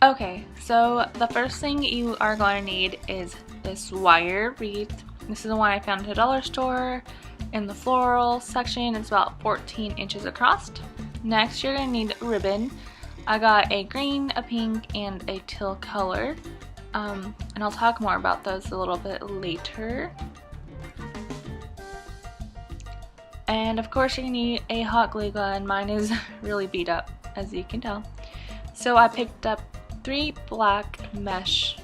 Okay, so the first thing you are going to need is this wire wreath. This is the one I found at a dollar store in the floral section. It's about 14 inches across. Next, you're going to need ribbon. I got a green, a pink, and a teal color. And I'll talk more about those a little bit later. And of course, you're going to need a hot glue gun. Mine is really beat up, as you can tell. So I picked up 3 black mesh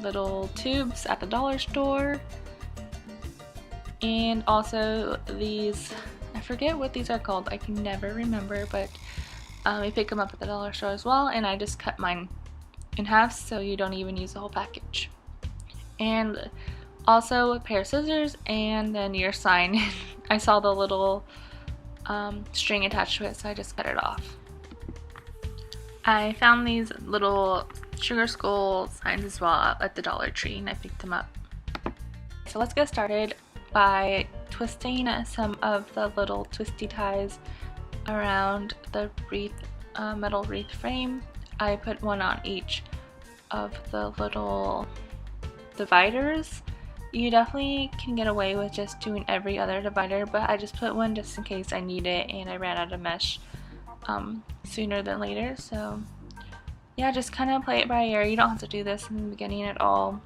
little tubes at the dollar store, and also these, I forget what these are called, I can never remember, but we pick them up at the dollar store as well, and I just cut mine in half so you don't even use the whole package. And also a pair of scissors, and then your sign. I saw the little string attached to it, so I just cut it off. I found these little sugar skull signs as well at the Dollar Tree, and I picked them up. So let's get started by twisting some of the little twisty ties around the wreath, metal wreath frame. I put one on each of the little dividers. You definitely can get away with just doing every other divider, but I just put one just in case I need it, and I ran out of mesh sooner than later. So yeah, just kind of play it by ear. You don't have to do this in the beginning at all.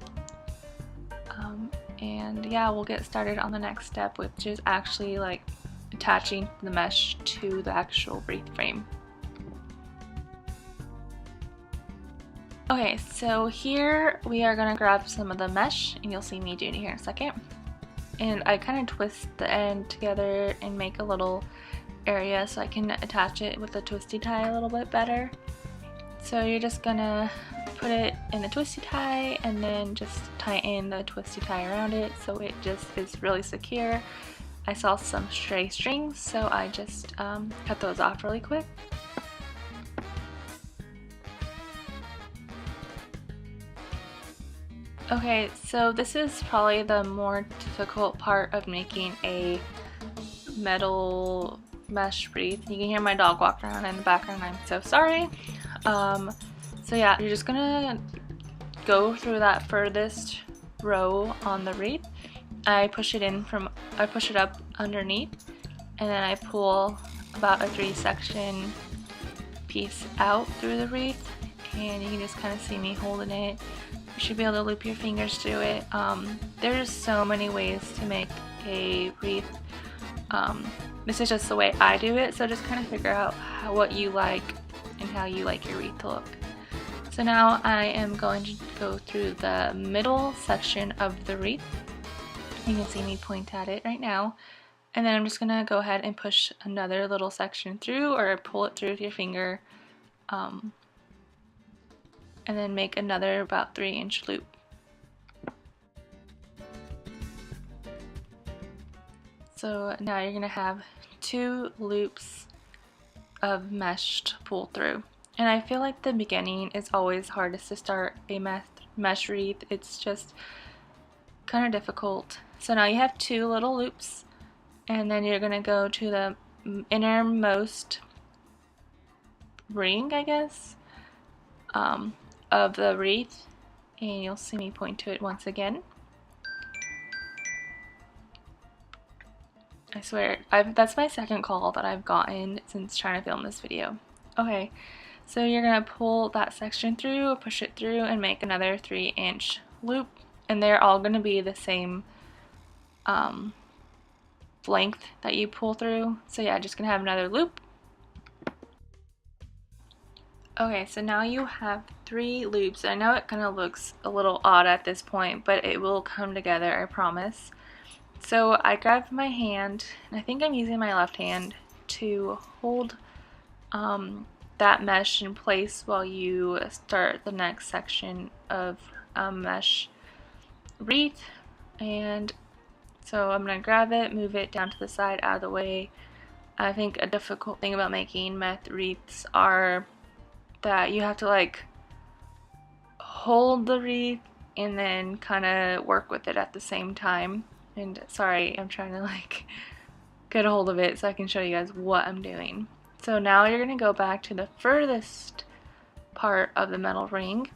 And yeah, we'll get started on the next step, which is actually like attaching the mesh to the actual wreath frame. Okay, so here we are going to grab some of the mesh, and you'll see me doing it here in a second. And I kind of twist the end together and make a little area so I can attach it with the twisty tie a little bit better. So you're just gonna put it in the twisty tie and then just tie in the twisty tie around it so it just is really secure. I saw some stray strings, so I just cut those off really quick. Okay, so this is probably the more difficult part of making a metal mesh wreath. You can hear my dog walk around in the background, I'm so sorry. So yeah, you're just gonna go through that furthest row on the wreath. I push it up underneath, and then I pull about a 3-section piece out through the wreath, and you can just kind of see me holding it. You should be able to loop your fingers through it. There's so many ways to make a wreath. This is just the way I do it, so just kind of figure out what you like and how you like your wreath to look. So now I am going to go through the middle section of the wreath. You can see me point at it right now. And then I'm just going to go ahead and push another little section through, or pull it through with your finger. And then make another about 3-inch loop. So now you're going to have 2 loops of mesh to pull through. And I feel like the beginning is always hardest to start a mesh wreath. It's just kind of difficult. So now you have 2 little loops, and then you're going to go to the innermost ring, I guess, of the wreath, and you'll see me point to it once again. I swear, that's my second call that I've gotten since trying to film this video. Okay, so you're going to pull that section through, push it through, and make another 3-inch loop, and they're all going to be the same length that you pull through. So yeah, just going to have another loop. Okay, so now you have 3 loops. I know it kind of looks a little odd at this point, but it will come together, I promise. So I grabbed my hand, and I think I'm using my left hand to hold that mesh in place while you start the next section of mesh wreath. And so I'm going to grab it, move it down to the side, out of the way. I think a difficult thing about making mesh wreaths are that you have to like hold the wreath and then kind of work with it at the same time. And sorry, I'm trying to like get a hold of it so I can show you guys what I'm doing. So now you're going to go back to the furthest part of the metal ring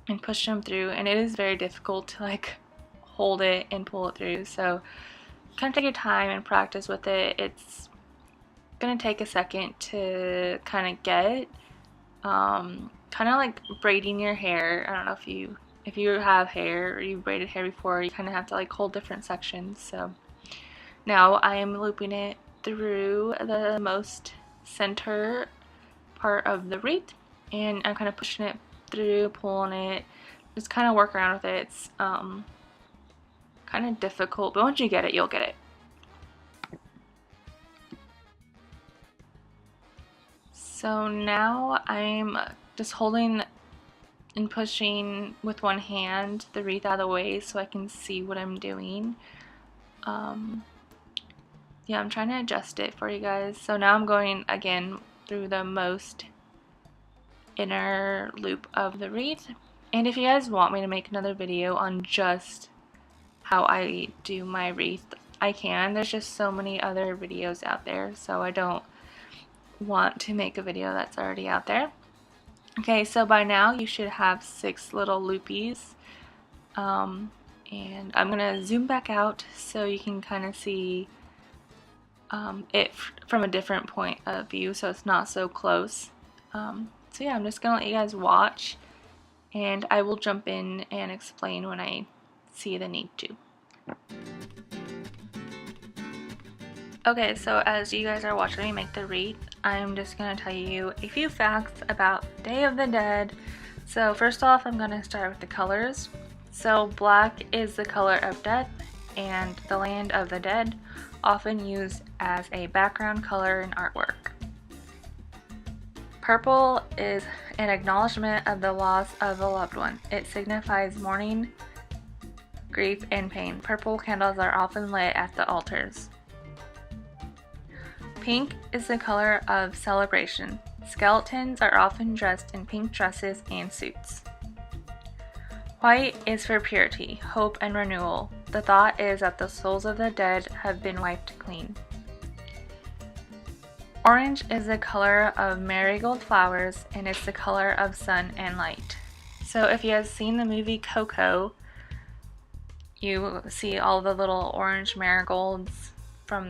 and push them through, and it is very difficult to like hold it and pull it through, so kind of take your time and practice with it. It's gonna take a second to kind of get kind of like braiding your hair. I don't know if you have hair or you've braided hair before, you kind of have to like hold different sections. So now I am looping it through the most center part of the wreath, and I'm kind of pushing it through, pulling it, just kind of work around with it. It's kind of difficult, but once you get it, you'll get it. So now I'm just holding and pushing with one hand the wreath out of the way so I can see what I'm doing. Yeah, I'm trying to adjust it for you guys. So now I'm going again through the most inner loop of the wreath. And if you guys want me to make another video on just how I do my wreath, I can. There's just so many other videos out there, so I don't want to make a video that's already out there. Okay, so by now you should have 6 little loopies, and I'm gonna zoom back out so you can kind of see it from a different point of view, so it's not so close. So yeah, I'm just gonna let you guys watch, and I will jump in and explain when I see the need to. Okay, so as you guys are watching me make the wreath, I'm just going to tell you a few facts about Day of the Dead. So first off, I'm going to start with the colors. So black is the color of death and the land of the dead, often used as a background color in artwork. Purple is an acknowledgement of the loss of a loved one. It signifies mourning, grief, and pain. Purple candles are often lit at the altars. Pink is the color of celebration. Skeletons are often dressed in pink dresses and suits. White is for purity, hope, and renewal. The thought is that the souls of the dead have been wiped clean. Orange is the color of marigold flowers, and it's the color of sun and light. So if you have seen the movie Coco, you see all the little orange marigolds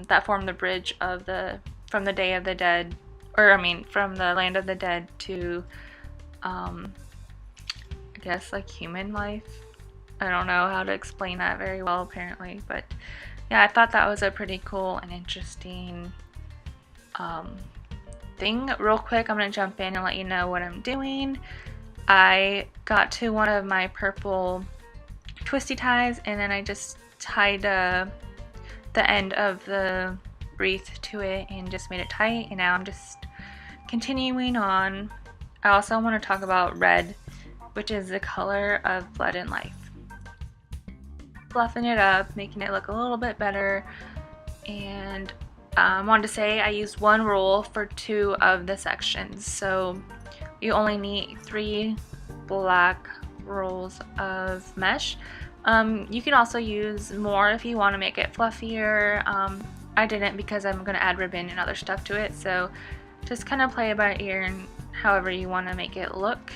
that form the bridge of from the Day of the Dead, or I mean from the land of the dead to I guess like human life. I don't know how to explain that very well apparently, but yeah, I thought that was a pretty cool and interesting thing. Real quick, I'm gonna jump in and let you know what I'm doing. I got to one of my purple twisty ties, and then I just tied the end of the wreath to it and just made it tight, and now I'm just continuing on. I also want to talk about red, which is the color of blood and life. Fluffing it up, making it look a little bit better, and I wanted to say I used one roll for 2 of the sections, so you only need 3 black rolls of mesh. You can also use more if you want to make it fluffier. I didn't because I'm going to add ribbon and other stuff to it, so just kind of play it by ear and however you want to make it look.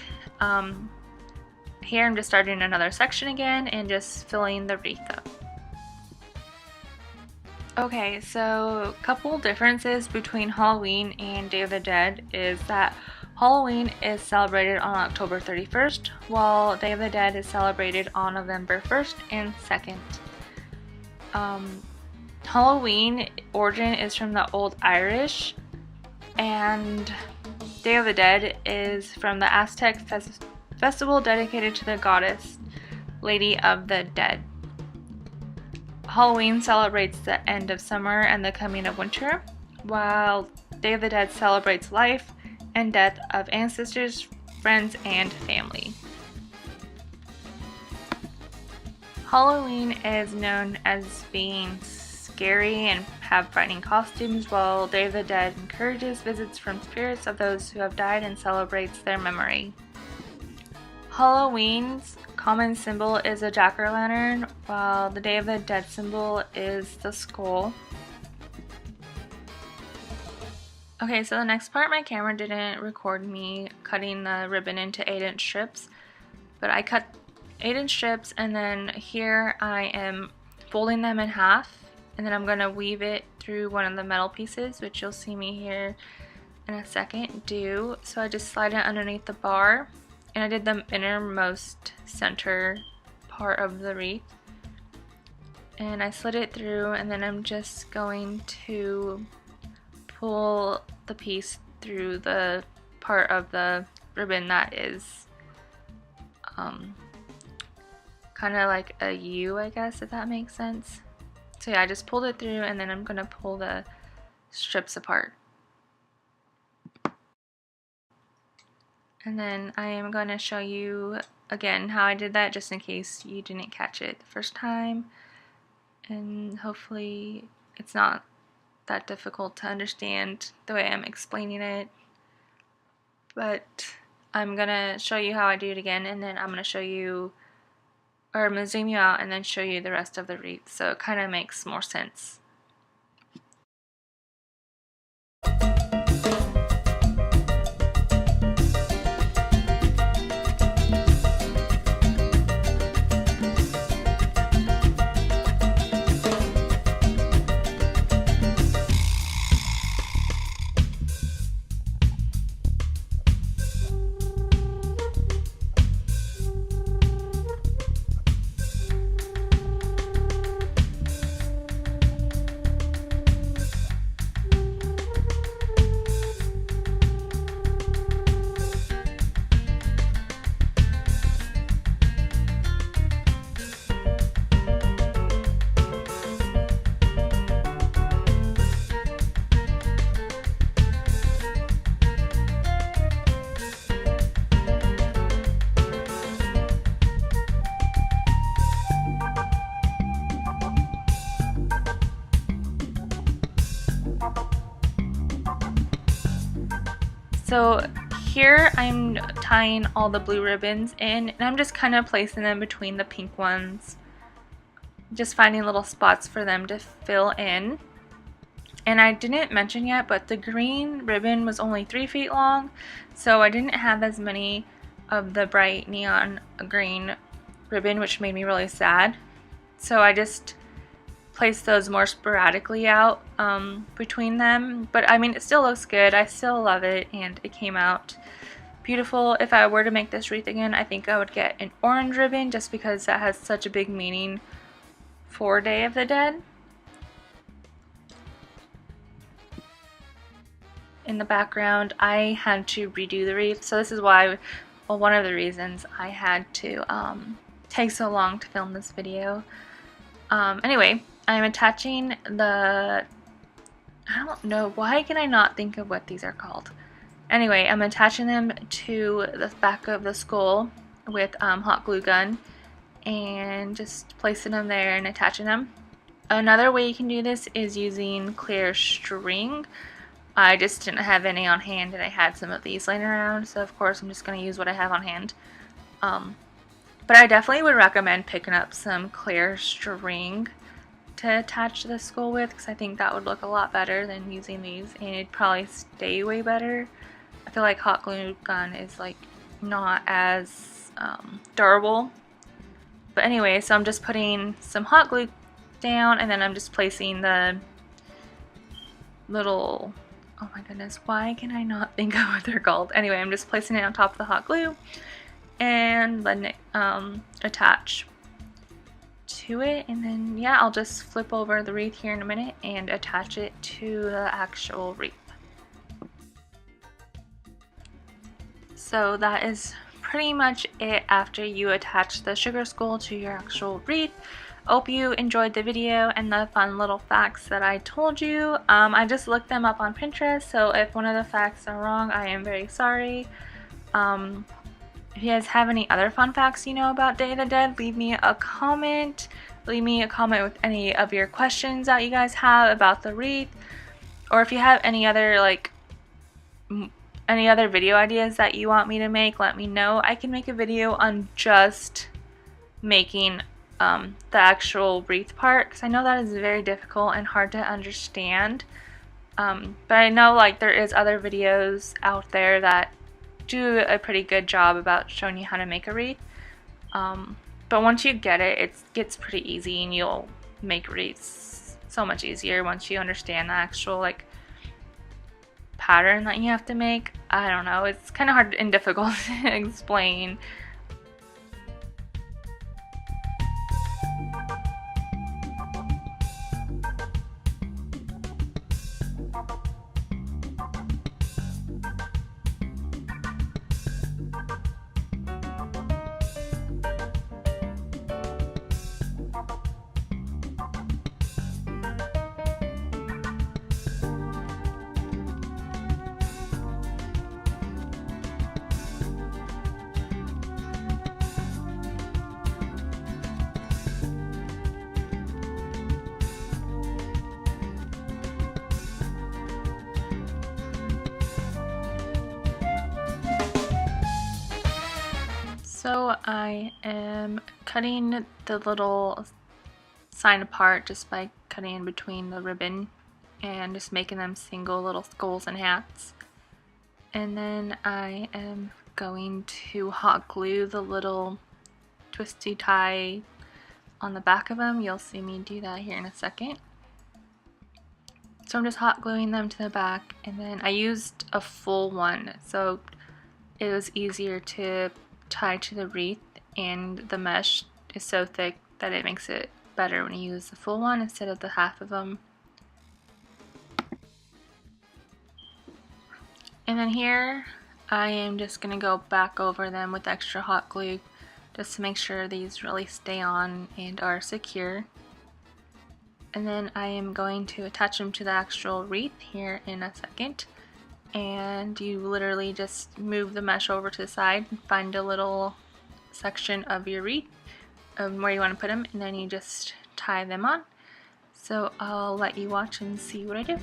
Here I'm just starting another section again and just filling the wreath up. Okay, so a couple differences between Halloween and Day of the Dead is that Halloween is celebrated on October 31st, while Day of the Dead is celebrated on November 1st and 2nd. Halloween origin is from the Old Irish, and Day of the Dead is from the Aztec festival dedicated to the goddess Lady of the Dead. Halloween celebrates the end of summer and the coming of winter, while Day of the Dead celebrates life and death of ancestors, friends, and family. Halloween is known as being scary and have frightening costumes, while Day of the Dead encourages visits from spirits of those who have died and celebrates their memory. Halloween's common symbol is a jack-o'-lantern, while the Day of the Dead symbol is the skull. Okay, so the next part, my camera didn't record me cutting the ribbon into 8-inch strips, but I cut 8-inch strips, and then here I am folding them in half, and then I'm going to weave it through one of the metal pieces, which you'll see me here in a second do. So I just slide it underneath the bar, and I did the innermost center part of the wreath, and I slid it through, and then I'm just going to pull the piece through the part of the ribbon that is kind of like a U, I guess, if that makes sense. So yeah, I just pulled it through, and then I'm gonna pull the strips apart. And then I am going to show you again how I did that, just in case you didn't catch it the first time, and hopefully it's not that difficult to understand the way I'm explaining it. But I'm gonna show you how I do it again, and then I'm gonna show you, or I'm gonna zoom you out and then show you the rest of the wreath, so it kind of makes more sense. So here I'm tying all the blue ribbons in, and I'm just kind of placing them between the pink ones, just finding little spots for them to fill in. And I didn't mention yet, but the green ribbon was only 3 feet long, so I didn't have as many of the bright neon green ribbon, which made me really sad. So I just placed those more sporadically out between them, but I mean, it still looks good. I still love it, and it came out beautiful. If I were to make this wreath again, I think I would get an orange ribbon, just because that has such a big meaning for Day of the Dead. In the background, I had to redo the wreath, so this is why, well, one of the reasons I had to take so long to film this video. Anyway, I'm attaching the, I don't know, why can I not think of what these are called? Anyway, I'm attaching them to the back of the skull with hot glue gun, and just placing them there and attaching them. Another way you can do this is using clear string. I just didn't have any on hand, and I had some of these laying around, so of course I'm just going to use what I have on hand. But I definitely would recommend picking up some clear string to attach the skull with, because I think that would look a lot better than using these, and it'd probably stay way better. I feel like hot glue gun is like not as durable. But anyway, so I'm just putting some hot glue down, and then I'm just placing the little, oh my goodness, why can I not think of what they're called? Anyway, I'm just placing it on top of the hot glue and letting it attach to it, and then yeah, I'll just flip over the wreath here in a minute and attach it to the actual wreath. So that is pretty much it after you attach the sugar skull to your actual wreath. Hope you enjoyed the video and the fun little facts that I told you. I just looked them up on Pinterest, so if one of the facts are wrong, I am very sorry. If you guys have any other fun facts you know about Day of the Dead, leave me a comment. Leave me a comment with any of your questions that you guys have about the wreath. Or if you have any other video ideas that you want me to make, let me know. I can make a video on just making the actual wreath part, because I know that is very difficult and hard to understand. But I know like there is other videos out there that do a pretty good job about showing you how to make a wreath. But once you get it, it gets pretty easy, and you'll make wreaths so much easier once you understand the actual like pattern that you have to make. I don't know, it's kind of hard and difficult to explain. So I am cutting the little sign apart just by cutting in between the ribbon and just making them single little skulls and hats. And then I am going to hot glue the little twisty tie on the back of them. You'll see me do that here in a second. So I'm just hot gluing them to the back, and then I used a full one so it was easier to tie to the wreath, and the mesh is so thick that it makes it better when you use the full one instead of the half of them. And then here I am just going to go back over them with extra hot glue just to make sure these really stay on and are secure. And then I am going to attach them to the actual wreath here in a second. And you literally just move the mesh over to the side and find a little section of your wreath where you want to put them, and then you just tie them on. So I'll let you watch and see what I do.